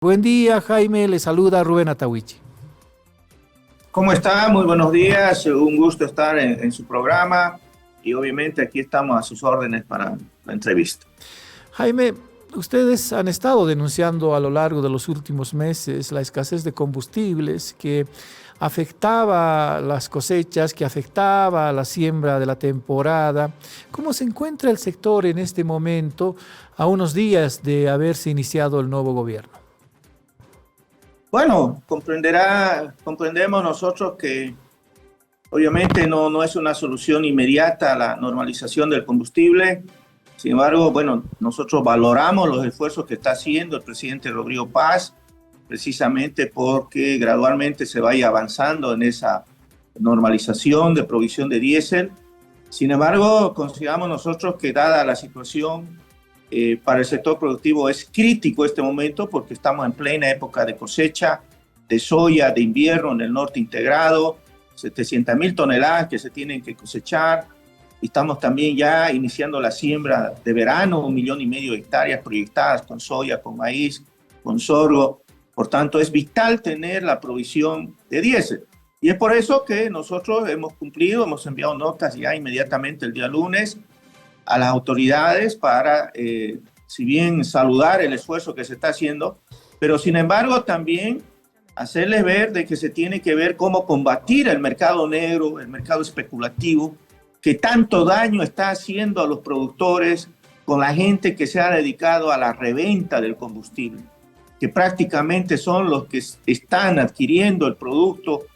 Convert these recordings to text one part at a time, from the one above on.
Buen día, Jaime. Le saluda Rubén Atahuichi. ¿Cómo está? Muy buenos días. Un gusto estar en su programa y obviamente aquí estamos a sus órdenes para la entrevista. Jaime, ustedes han estado denunciando a lo largo de los últimos meses la escasez de combustibles que afectaba las cosechas, que afectaba la siembra de la temporada. ¿Cómo se encuentra el sector en este momento, a unos días de haberse iniciado el nuevo gobierno? Bueno, comprendemos nosotros que obviamente no es una solución inmediata a la normalización del combustible. Sin embargo, bueno, nosotros valoramos los esfuerzos que está haciendo el presidente Rodrigo Paz, precisamente porque gradualmente se vaya avanzando en esa normalización de provisión de diésel. Sin embargo, consideramos nosotros que dada la situación para el sector productivo es crítico este momento porque estamos en plena época de cosecha de soya de invierno en el norte integrado, 700.000 toneladas que se tienen que cosechar. Estamos también ya iniciando la siembra de verano, 1,5 millones de hectáreas proyectadas con soya, con maíz, con sorgo. Por tanto, es vital tener la provisión de diésel. Y es por eso que nosotros hemos cumplido, hemos enviado notas ya inmediatamente el día lunes a las autoridades para, si bien saludar el esfuerzo que se está haciendo, pero sin embargo también hacerles ver de que se tiene que ver cómo combatir el mercado negro, el mercado especulativo, que tanto daño está haciendo a los productores con la gente que se ha dedicado a la reventa del combustible, que prácticamente son los que están adquiriendo el producto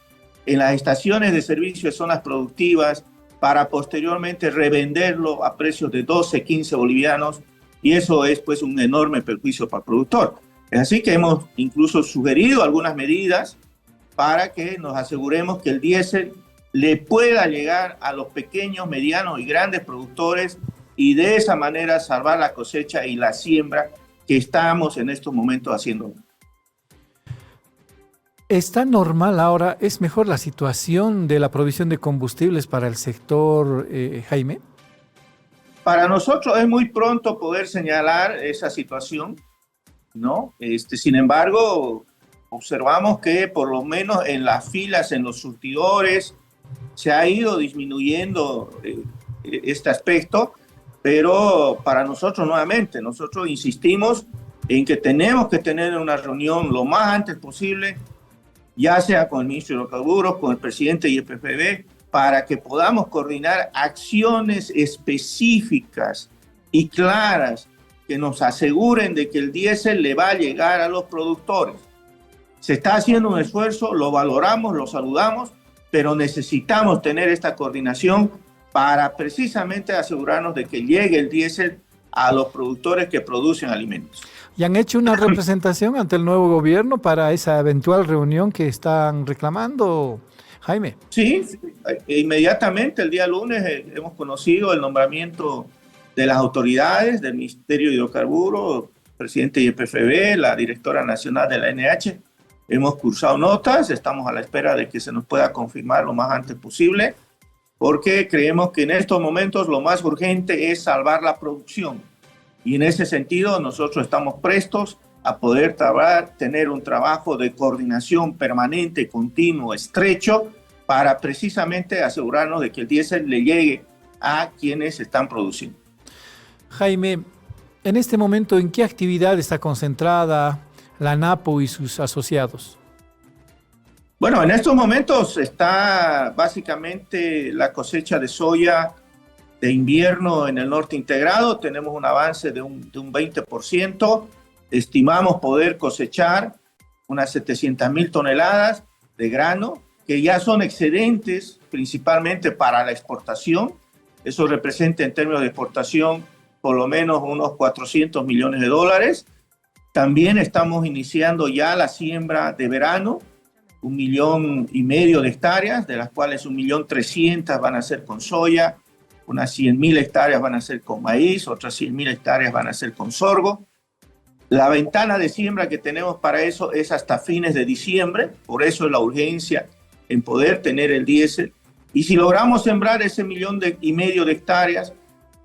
en las estaciones de servicio de zonas productivas, para posteriormente revenderlo a precios de 12, 15 bolivianos, y eso es pues un enorme perjuicio para el productor. Es así que hemos incluso sugerido algunas medidas para que nos aseguremos que el diésel le pueda llegar a los pequeños, medianos y grandes productores y de esa manera salvar la cosecha y la siembra que estamos en estos momentos haciendo. ¿Está normal ahora? ¿Es mejor la situación de la provisión de combustibles para el sector, Jaime? Para nosotros es muy pronto poder señalar esa situación, ¿no? Sin embargo, observamos que por lo menos en las filas, en los surtidores, se ha ido disminuyendo este aspecto, pero para nosotros nuevamente, nosotros insistimos en que tenemos que tener una reunión lo más antes posible, ya sea con el ministro de Hidrocarburos, con el presidente de YPFB, para que podamos coordinar acciones específicas y claras que nos aseguren de que el diésel le va a llegar a los productores. Se está haciendo un esfuerzo, lo valoramos, lo saludamos, pero necesitamos tener esta coordinación para precisamente asegurarnos de que llegue el diésel a los productores que producen alimentos. ¿Y han hecho una representación ante el nuevo gobierno para esa eventual reunión que están reclamando, Jaime? Sí, inmediatamente el día lunes hemos conocido el nombramiento de las autoridades del Ministerio de Hidrocarburos, presidente de YPFB, la directora nacional de la NH. Hemos cursado notas, estamos a la espera de que se nos pueda confirmar lo más antes posible, porque creemos que en estos momentos lo más urgente es salvar la producción. Y en ese sentido nosotros estamos prestos a poder tener un trabajo de coordinación permanente, continuo, estrecho, para precisamente asegurarnos de que el diésel le llegue a quienes están produciendo. Jaime, en este momento, ¿en qué actividad está concentrada la NAPO y sus asociados? Bueno, en estos momentos está básicamente la cosecha de soya de invierno en el norte integrado. Tenemos un avance de un 20%. Estimamos poder cosechar unas 700.000 toneladas de grano, que ya son excedentes principalmente para la exportación. Eso representa en términos de exportación por lo menos unos 400 millones de dólares. También estamos iniciando ya la siembra de verano, 1,5 millones de hectáreas, de las cuales 1.300.000 van a ser con soya, unas 100.000 hectáreas van a ser con maíz, otras 100.000 hectáreas van a ser con sorgo. La ventana de siembra que tenemos para eso es hasta fines de diciembre, por eso es la urgencia en poder tener el diésel. Y si logramos sembrar ese 1,5 millones de hectáreas,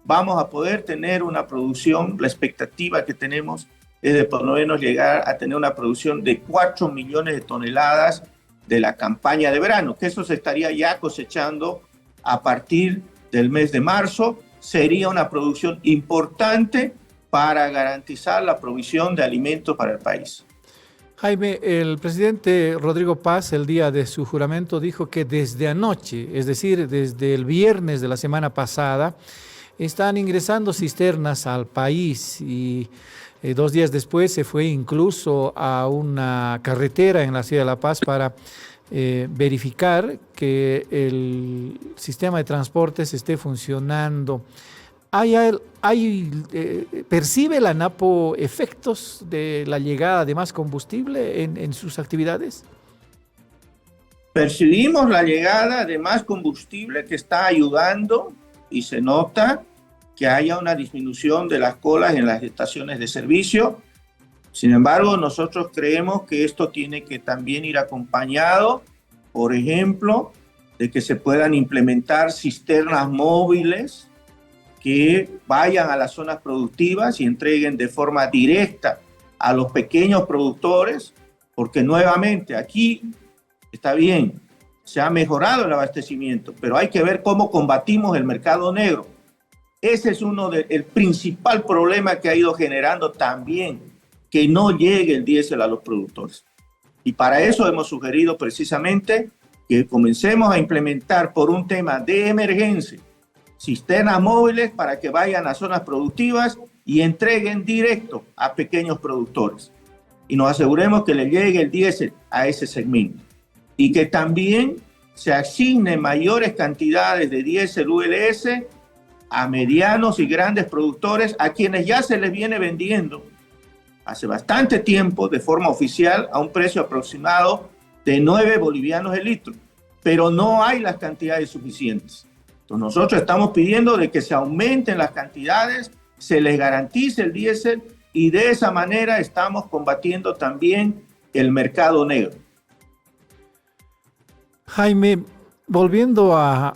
vamos a poder tener una producción, la expectativa que tenemos es de por lo menos llegar a tener una producción de 4 millones de toneladas de la campaña de verano, que eso se estaría ya cosechando a partir del mes de marzo. Sería una producción importante para garantizar la provisión de alimentos para el país. Jaime, el presidente Rodrigo Paz, el día de su juramento, dijo que desde anoche, es decir, desde el viernes de la semana pasada, están ingresando cisternas al país y 2 días después se fue incluso a una carretera en la ciudad de La Paz para verificar que el sistema de transportes esté funcionando. ¿Percibe la ANAPO efectos de la llegada de más combustible en sus actividades? Percibimos la llegada de más combustible que está ayudando y se nota que haya una disminución de las colas en las estaciones de servicio. Sin embargo, nosotros creemos que esto tiene que también ir acompañado, por ejemplo, de que se puedan implementar cisternas móviles que vayan a las zonas productivas y entreguen de forma directa a los pequeños productores, porque nuevamente aquí está bien, se ha mejorado el abastecimiento, pero hay que ver cómo combatimos el mercado negro. Ese es el principal problema que ha ido generando también que no llegue el diésel a los productores. Y para eso hemos sugerido precisamente que comencemos a implementar por un tema de emergencia cisternas móviles para que vayan a zonas productivas y entreguen directo a pequeños productores. Y nos aseguremos que le llegue el diésel a ese segmento. Y que también se asignen mayores cantidades de diésel ULS a medianos y grandes productores a quienes ya se les viene vendiendo hace bastante tiempo de forma oficial a un precio aproximado de 9 bolivianos el litro, pero no hay las cantidades suficientes. Entonces nosotros estamos pidiendo de que se aumenten las cantidades, se les garantice el diésel y de esa manera estamos combatiendo también el mercado negro. Jaime, volviendo a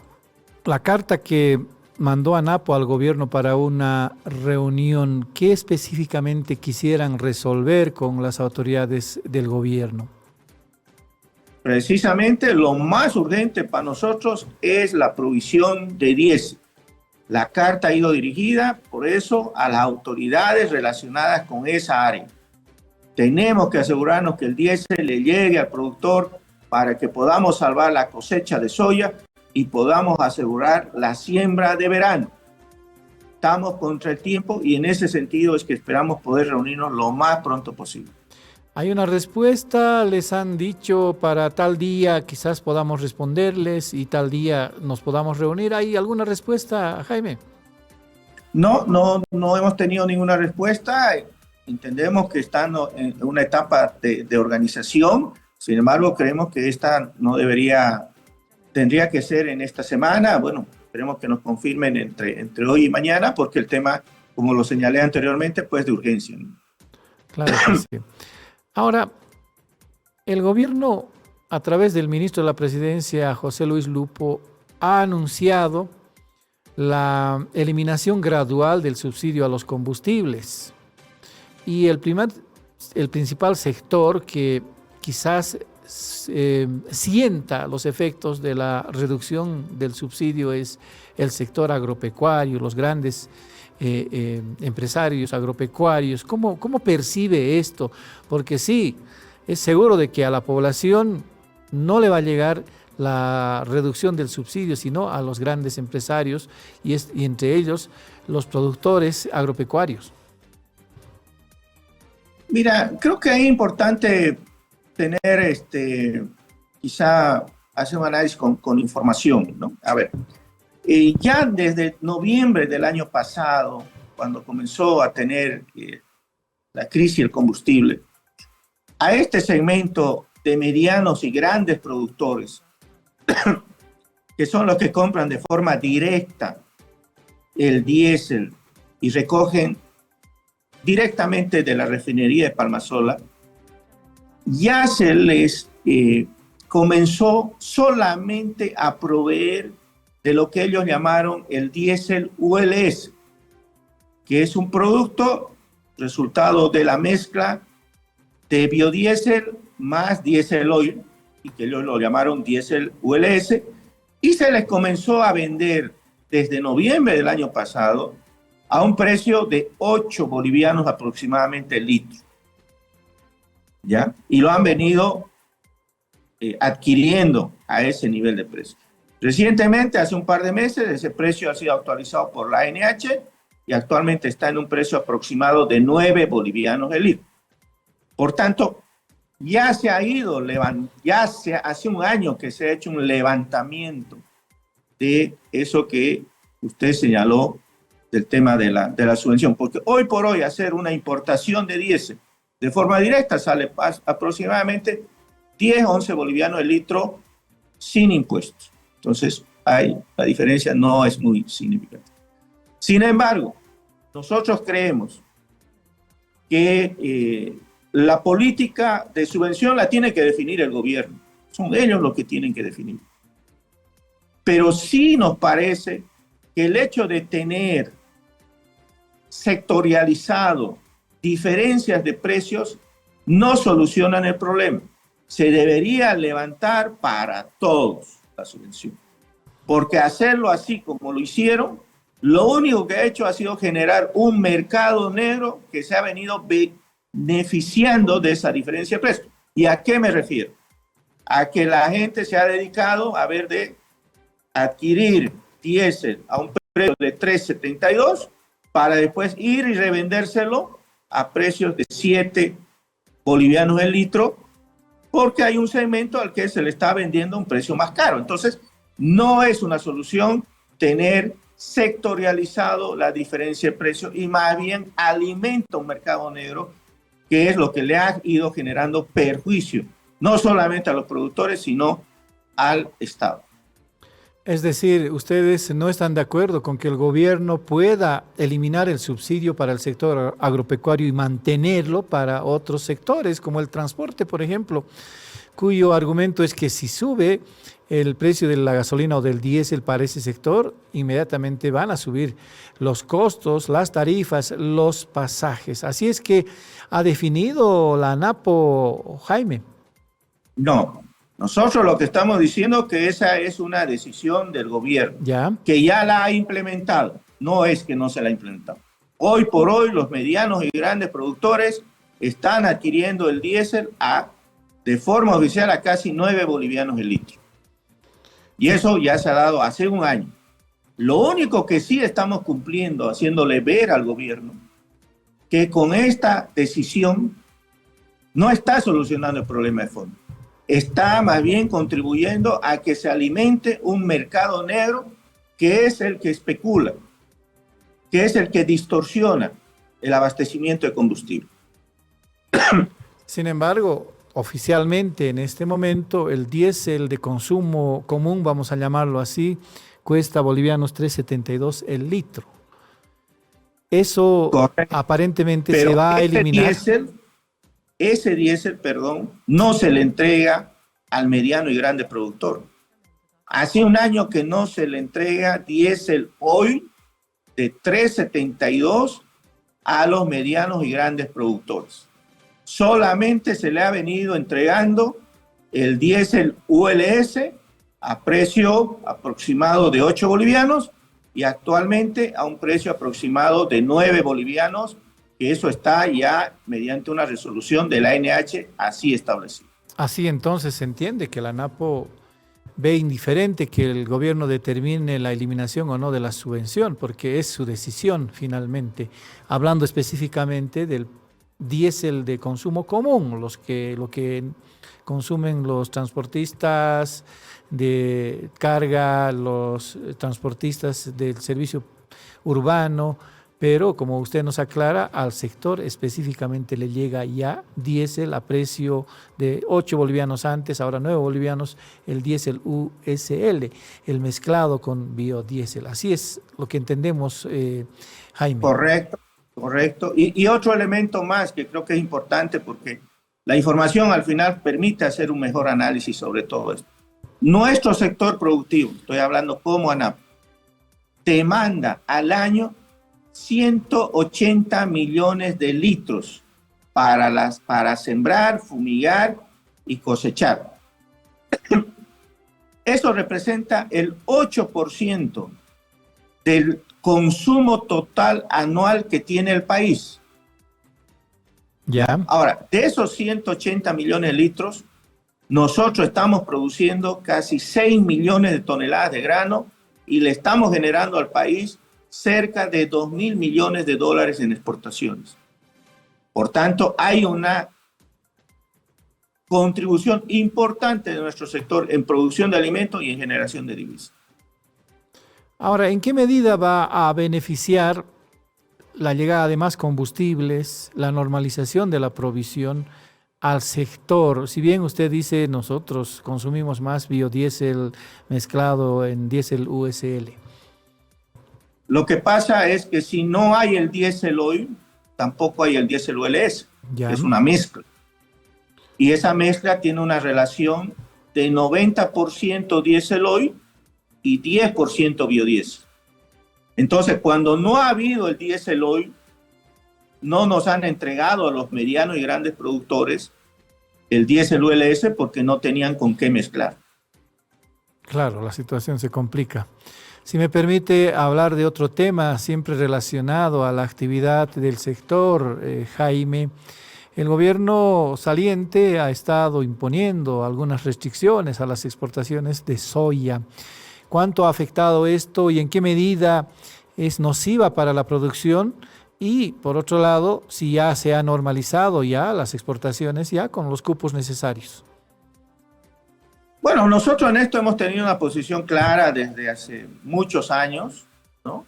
la carta que mandó ANAPO al gobierno para una reunión, ¿qué específicamente quisieran resolver con las autoridades del gobierno? Precisamente lo más urgente para nosotros es la provisión de diésel. La carta ha ido dirigida, por eso, a las autoridades relacionadas con esa área. Tenemos que asegurarnos que el diésel le llegue al productor para que podamos salvar la cosecha de soya y podamos asegurar la siembra de verano. Estamos contra el tiempo y en ese sentido es que esperamos poder reunirnos lo más pronto posible. ¿Hay una respuesta? ¿Les han dicho para tal día quizás podamos responderles y tal día nos podamos reunir? ¿Hay alguna respuesta, Jaime? No hemos tenido ninguna respuesta. Entendemos que están en una etapa de organización. Sin embargo, creemos que esta tendría que ser en esta semana. Bueno, esperemos que nos confirmen entre hoy y mañana, porque el tema, como lo señalé anteriormente, pues de urgencia, ¿no? Claro que sí. Ahora, el gobierno, a través del ministro de la Presidencia, José Luis Lupo, ha anunciado la eliminación gradual del subsidio a los combustibles. Y el principal sector que quizás sienta los efectos de la reducción del subsidio es el sector agropecuario, los grandes empresarios agropecuarios. ¿Cómo percibe esto? Porque sí, es seguro de que a la población no le va a llegar la reducción del subsidio, sino a los grandes empresarios y entre ellos los productores agropecuarios. Mira, creo que es importante tener quizá hacer un análisis con información, ¿no? A ver, ya desde noviembre del año pasado, cuando comenzó a tener la crisis del combustible, a este segmento de medianos y grandes productores, que son los que compran de forma directa el diésel y recogen directamente de la refinería de Palmasola, ya se les comenzó solamente a proveer de lo que ellos llamaron el diésel ULS, que es un producto resultado de la mezcla de biodiesel más diésel oil, y que ellos lo llamaron diésel ULS, y se les comenzó a vender desde noviembre del año pasado a un precio de 8 bolivianos aproximadamente el litro. ¿Ya? Y lo han venido adquiriendo a ese nivel de precio. Recientemente, hace un par de meses, ese precio ha sido actualizado por la ANH y actualmente está en un precio aproximado de 9 bolivianos el litro. Por tanto, ya se ha ido, hace un año que se ha hecho un levantamiento de eso que usted señaló del tema de la subvención, porque hoy por hoy hacer una importación de diésel de forma directa sale aproximadamente 10, 11 bolivianos el litro sin impuestos. Entonces, la diferencia no es muy significativa. Sin embargo, nosotros creemos que la política de subvención la tiene que definir el gobierno. Son ellos los que tienen que definir. Pero sí nos parece que el hecho de tener sectorializado diferencias de precios no solucionan el problema. Se debería levantar para todos la subvención. Porque hacerlo así como lo hicieron, lo único que ha hecho ha sido generar un mercado negro que se ha venido beneficiando de esa diferencia de precios. ¿Y a qué me refiero? A que la gente se ha dedicado a ver de adquirir diésel a un precio de 3.72 para después ir y revendérselo a precios de 7 bolivianos el litro, porque hay un segmento al que se le está vendiendo a un precio más caro. Entonces, no es una solución tener sectorializado la diferencia de precio y más bien alimenta un mercado negro que es lo que le ha ido generando perjuicio, no solamente a los productores, sino al Estado. Es decir, ustedes no están de acuerdo con que el gobierno pueda eliminar el subsidio para el sector agropecuario y mantenerlo para otros sectores, como el transporte, por ejemplo, cuyo argumento es que si sube el precio de la gasolina o del diésel para ese sector, inmediatamente van a subir los costos, las tarifas, los pasajes. Así es que ha definido la ANAPO, Jaime. No. Nosotros lo que estamos diciendo es que esa es una decisión del gobierno, que ya la ha implementado, no es que no se la ha implementado. Hoy por hoy los medianos y grandes productores están adquiriendo el diésel de forma oficial a casi 9 bolivianos el litro. Y eso ya se ha dado hace un año. Lo único que sí estamos cumpliendo, haciéndole ver al gobierno, que con esta decisión no está solucionando el problema de fondo. Está más bien contribuyendo a que se alimente un mercado negro que es el que especula, que es el que distorsiona el abastecimiento de combustible. Sin embargo, oficialmente en este momento el diésel de consumo común, vamos a llamarlo así, cuesta bolivianos 3.72 el litro. Eso correcto, aparentemente pero se va a eliminar. Ese diésel, no se le entrega al mediano y grande productor. Hace un año que no se le entrega diésel oil de 3.72 a los medianos y grandes productores. Solamente se le ha venido entregando el diésel ULS a precio aproximado de 8 bolivianos y actualmente a un precio aproximado de 9 bolivianos, que eso está ya mediante una resolución de la ANH así establecido. Así entonces se entiende que la ANAPO ve indiferente que el gobierno determine la eliminación o no de la subvención, porque es su decisión finalmente, hablando específicamente del diésel de consumo común, lo que consumen los transportistas de carga, los transportistas del servicio urbano, pero como usted nos aclara, al sector específicamente le llega ya diésel a precio de 8 bolivianos antes, ahora 9 bolivianos, el diésel USL, el mezclado con biodiesel. Así es lo que entendemos, Jaime. Correcto. Y otro elemento más que creo que es importante porque la información al final permite hacer un mejor análisis sobre todo esto. Nuestro sector productivo, estoy hablando como ANAP, demanda al año 180 millones de litros para sembrar, fumigar y cosechar. Eso representa el 8% del consumo total anual que tiene el país. Ya. Ahora, de esos 180 millones de litros, nosotros estamos produciendo casi 6 millones de toneladas de grano y le estamos generando al país cerca de 2.000 millones de dólares en exportaciones. Por tanto, hay una contribución importante de nuestro sector en producción de alimentos y en generación de divisas. Ahora, ¿en qué medida va a beneficiar la llegada de más combustibles, la normalización de la provisión al sector? Si bien usted dice nosotros consumimos más biodiesel mezclado en diésel USL. Lo que pasa es que si no hay el diésel hoy, tampoco hay el diésel ULS. Ya. Es una mezcla. Y esa mezcla tiene una relación de 90% diésel hoy y 10% biodiesel. Entonces, cuando no ha habido el diésel hoy, no nos han entregado a los medianos y grandes productores el diésel ULS porque no tenían con qué mezclar. Claro, la situación se complica. Si me permite hablar de otro tema siempre relacionado a la actividad del sector, Jaime, el gobierno saliente ha estado imponiendo algunas restricciones a las exportaciones de soya. ¿Cuánto ha afectado esto y en qué medida es nociva para la producción? Y por otro lado, si ya se ha normalizado ya las exportaciones ya con los cupos necesarios. Bueno, nosotros en esto hemos tenido una posición clara desde hace muchos años, ¿no?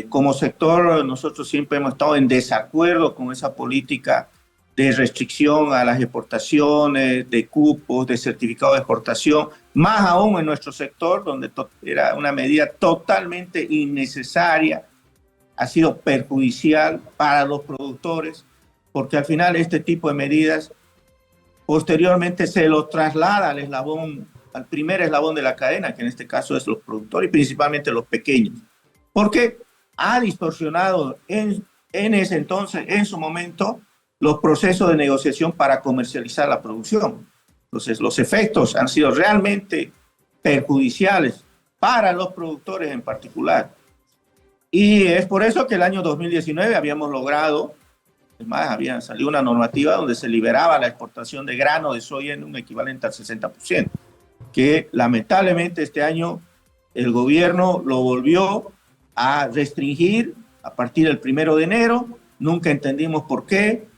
Como sector, nosotros siempre hemos estado en desacuerdo con esa política de restricción a las exportaciones, de cupos, de certificado de exportación, más aún en nuestro sector, donde era una medida totalmente innecesaria, ha sido perjudicial para los productores, porque al final este tipo de medidas posteriormente se los traslada al primer eslabón de la cadena, que en este caso es los productores y principalmente los pequeños, porque ha distorsionado en ese entonces, en su momento, los procesos de negociación para comercializar la producción. Entonces, los efectos han sido realmente perjudiciales para los productores en particular. Y es por eso que el año 2019 habíamos logrado, además había salido una normativa donde se liberaba la exportación de grano de soya en un equivalente al 60%, que lamentablemente este año el gobierno lo volvió a restringir a partir del 1 de enero. Nunca entendimos por qué.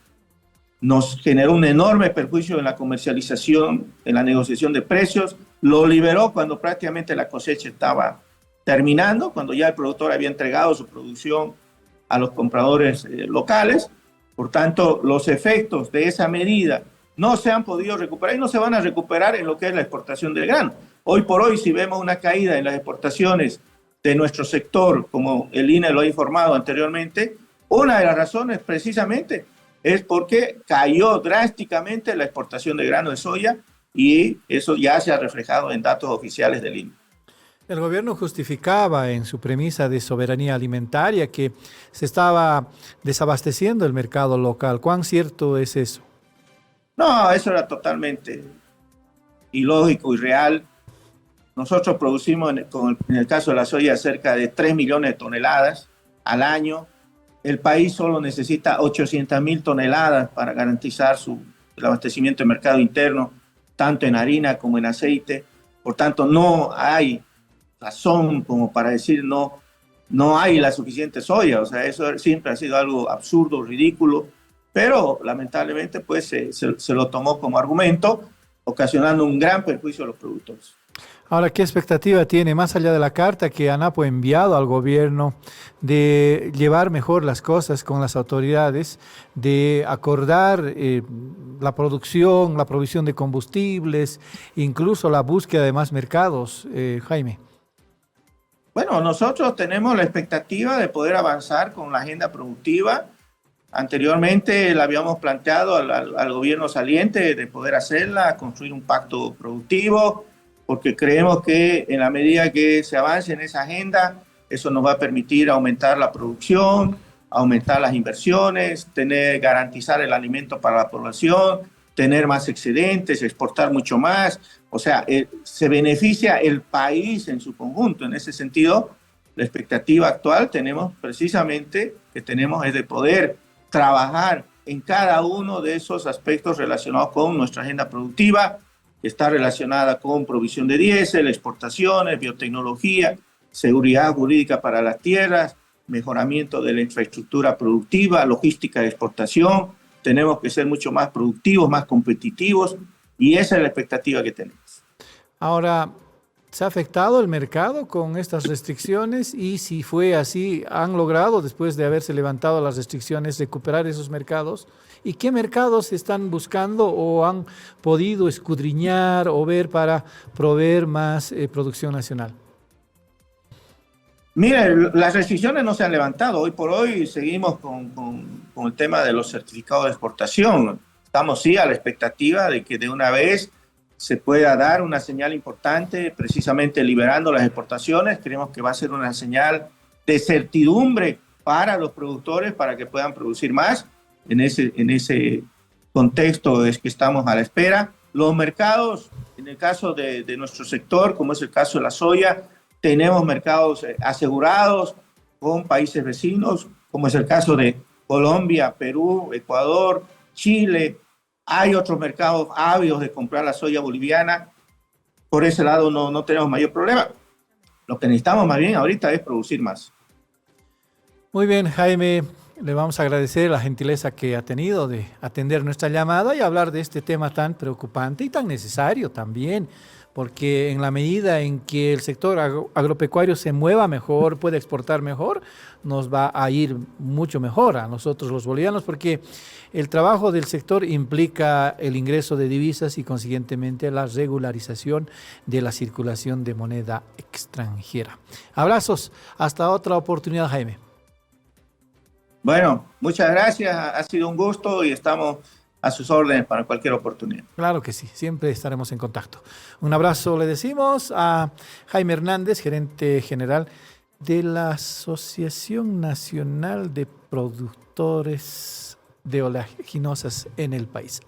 Nos generó un enorme perjuicio en la comercialización, en la negociación de precios. Lo liberó cuando prácticamente la cosecha estaba terminando, cuando ya el productor había entregado su producción a los compradores locales. Por tanto, los efectos de esa medida no se han podido recuperar y no se van a recuperar en lo que es la exportación del grano. Hoy por hoy, si vemos una caída en las exportaciones de nuestro sector, como el INE lo ha informado anteriormente, una de las razones precisamente es porque cayó drásticamente la exportación de grano de soya y eso ya se ha reflejado en datos oficiales del INE. El gobierno justificaba en su premisa de soberanía alimentaria que se estaba desabasteciendo el mercado local. ¿Cuán cierto es eso? No, eso era totalmente ilógico y real. Nosotros producimos, en el caso de la soya, cerca de 3 millones de toneladas al año. El país solo necesita 800.000 toneladas para garantizar el abastecimiento del mercado interno, tanto en harina como en aceite. Por tanto, no hay razón como para decir no hay la suficiente soya. O sea, eso siempre ha sido algo absurdo, ridículo, pero lamentablemente pues se lo tomó como argumento, ocasionando un gran perjuicio a los productores. Ahora, ¿qué expectativa tiene, más allá de la carta que ANAPO ha enviado al gobierno, de llevar mejor las cosas con las autoridades, de acordar la producción, la provisión de combustibles, incluso la búsqueda de más mercados, Jaime? Bueno, nosotros tenemos la expectativa de poder avanzar con la agenda productiva. Anteriormente la habíamos planteado al gobierno saliente de poder hacerla, construir un pacto productivo, porque creemos que en la medida que se avance en esa agenda, Eso nos va a permitir aumentar la producción, aumentar las inversiones, garantizar el alimento para la población, tener más excedentes, exportar mucho más. O sea, se beneficia el país en su conjunto. En ese sentido, la expectativa actual precisamente es de poder trabajar en cada uno de esos aspectos relacionados con nuestra agenda productiva, que está relacionada con provisión de diésel, exportaciones, biotecnología, seguridad jurídica para las tierras, mejoramiento de la infraestructura productiva, logística de exportación. Tenemos que ser mucho más productivos, más competitivos, y esa es la expectativa que tenemos. Ahora, ¿se ha afectado el mercado con estas restricciones? Y si fue así, ¿han logrado, después de haberse levantado las restricciones, recuperar esos mercados? ¿Y qué mercados están buscando o han podido escudriñar o ver para proveer más producción nacional? Mire, las restricciones no se han levantado. Hoy por hoy seguimos con el tema de los certificados de exportación. Estamos sí a la expectativa de que de una vez se pueda dar una señal importante, precisamente liberando las exportaciones. Creemos que va a ser una señal de certidumbre para los productores, para que puedan producir más. En ese contexto es que estamos a la espera. Los mercados, en el caso de nuestro sector, como es el caso de la soya, tenemos mercados asegurados con países vecinos, como es el caso de Colombia, Perú, Ecuador, Chile. Hay otros mercados ávidos de comprar la soya boliviana. Por ese lado no tenemos mayor problema. Lo que necesitamos más bien ahorita es producir más. Muy bien, Jaime. Le vamos a agradecer la gentileza que ha tenido de atender nuestra llamada y hablar de este tema tan preocupante y tan necesario también, porque en la medida en que el sector agropecuario se mueva mejor, pueda exportar mejor, nos va a ir mucho mejor a nosotros los bolivianos, porque el trabajo del sector implica el ingreso de divisas y consiguientemente la regularización de la circulación de moneda extranjera. Abrazos, hasta otra oportunidad, Jaime. Bueno, muchas gracias, ha sido un gusto y estamos a sus órdenes para cualquier oportunidad. Claro que sí, siempre estaremos en contacto. Un abrazo le decimos a Jaime Hernández, gerente general de la Asociación Nacional de Productores de Oleaginosas en el país.